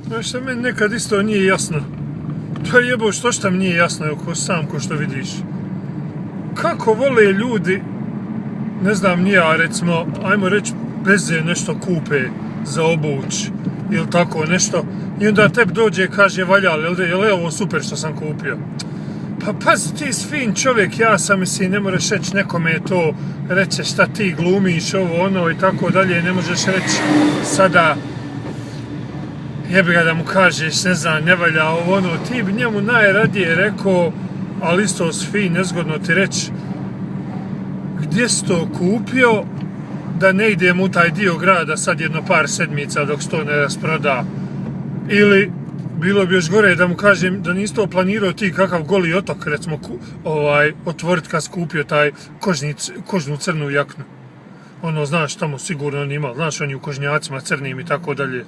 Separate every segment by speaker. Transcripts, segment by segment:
Speaker 1: Znaš šta meni nekad isto nije jasno? To je jebo što mi nije jasno, sam ko što vidiš. Kako vole ljudi, ne znam ni ja, recimo, ajmo reći, beze nešto kupe za obuć ili tako nešto i onda tebi dođe i kaže valja, jel je ovo super što sam kupio? Pa pazi, ti si fin čovjek, ja sam si, ne moraš reći nekome to, reći šta ti glumiš, ovo ono i tako dalje, ne možeš reći sada jebi ga da mu kažeš, ne znam, ne valja ovo ono, ti bi njemu najradije rekao, ali isto si fin, nezgodno ti reći gdje si to kupio, da ne idem u taj dio grada sad jedno par sedmica dok se to ne rasproda. Ili bilo bi još gore da mu kažem da nisi to planirao ti kakav Goli otok, recimo, otvorit kad si kupio taj kožnu crnu jaknu. Ono, znaš, tamo sigurno on ima, znaš, on je u kožnjacima crnim i tako dalje.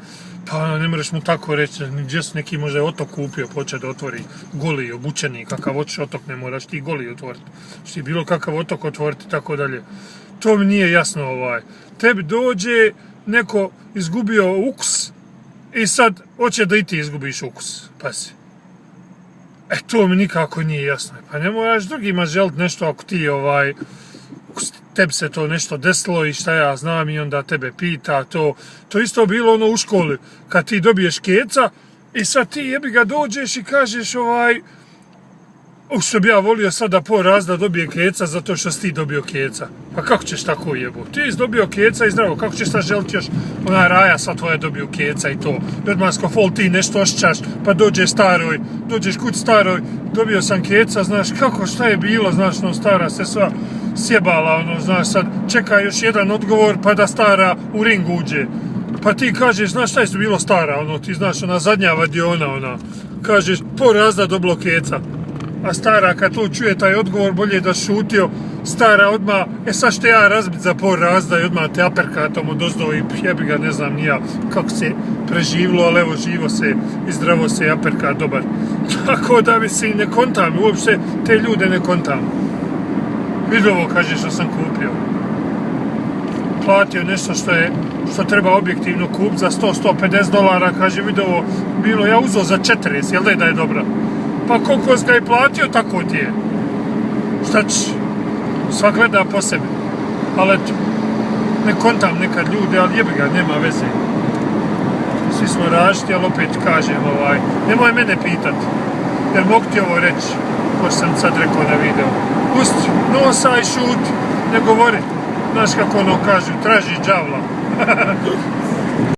Speaker 1: Pa ne moraš mu tako reći, gdje si neki možda otok kupio, poče da otvori Goli, obučeni, kakav hoćeš otok, ne moraš ti Goli otvoriti. Ti bilo kakav otok otvoriti i tako dalje. To mi nije jasno Tebi dođe neko izgubio ukus i sad hoće da i ti izgubiš ukus. Pazi. To mi nikako nije jasno. Pa ne moraš drugima želiti nešto ako ti tebi se to nešto desilo i šta ja znam i onda tebe pita to. To isto bilo ono u školi. Kad ti dobiješ keca i sad ti jebi ga dođeš i kažeš što bi ja volio sad da pol razda dobije keca zato što si ti dobio keca. Pa kako ćeš tako jebu? Ti si dobio keca i zdravo, kako ćeš sad želiti još ona raja sad tvoja dobio keca i to. Odmansko fol ti nešto ošćaš, pa dođeš kući staroj, dobio sam keca, znaš kako, šta je bilo, znaš, no stara se sva sjebala, znaš, sad čeka još jedan odgovor pa da stara u ring uđe. Pa ti kažeš, znaš šta je bilo stara, ti znaš, ona zadnja vadiona, kažeš, pol razda dobilo keca. A stara kad to čuje taj odgovor bolje da šutio, stara odmah, sad što ja razbit za pol razda i odmah te aperkatom odozdo i jebi ga, ne znam nija kako se preživilo, ali evo živo se i zdravo se aperkat dobar. Tako da mislim ne kontam, uopšte te ljude ne kontam. Vidi ovo kaže što sam kupio. Platio nešto što treba objektivno kupiti za $100-150, kaže vidi ovo bilo, ja uzeo za 40, jel da je dobro? Pa koliko si ga i platio, tako ti je. Šta ćeš? Svak gleda po sebi. Ali eto, ne kontam nekad ljude, ali jebi ga, nema veze. Svi smo različiti, ali opet kažem, nemoj mene pitat, jer mogu ti ovo reći, ko sam sad rekao na video. Pusti, nosaj, šuti, ne govori. Znaš kako ono kažu, traži đavla.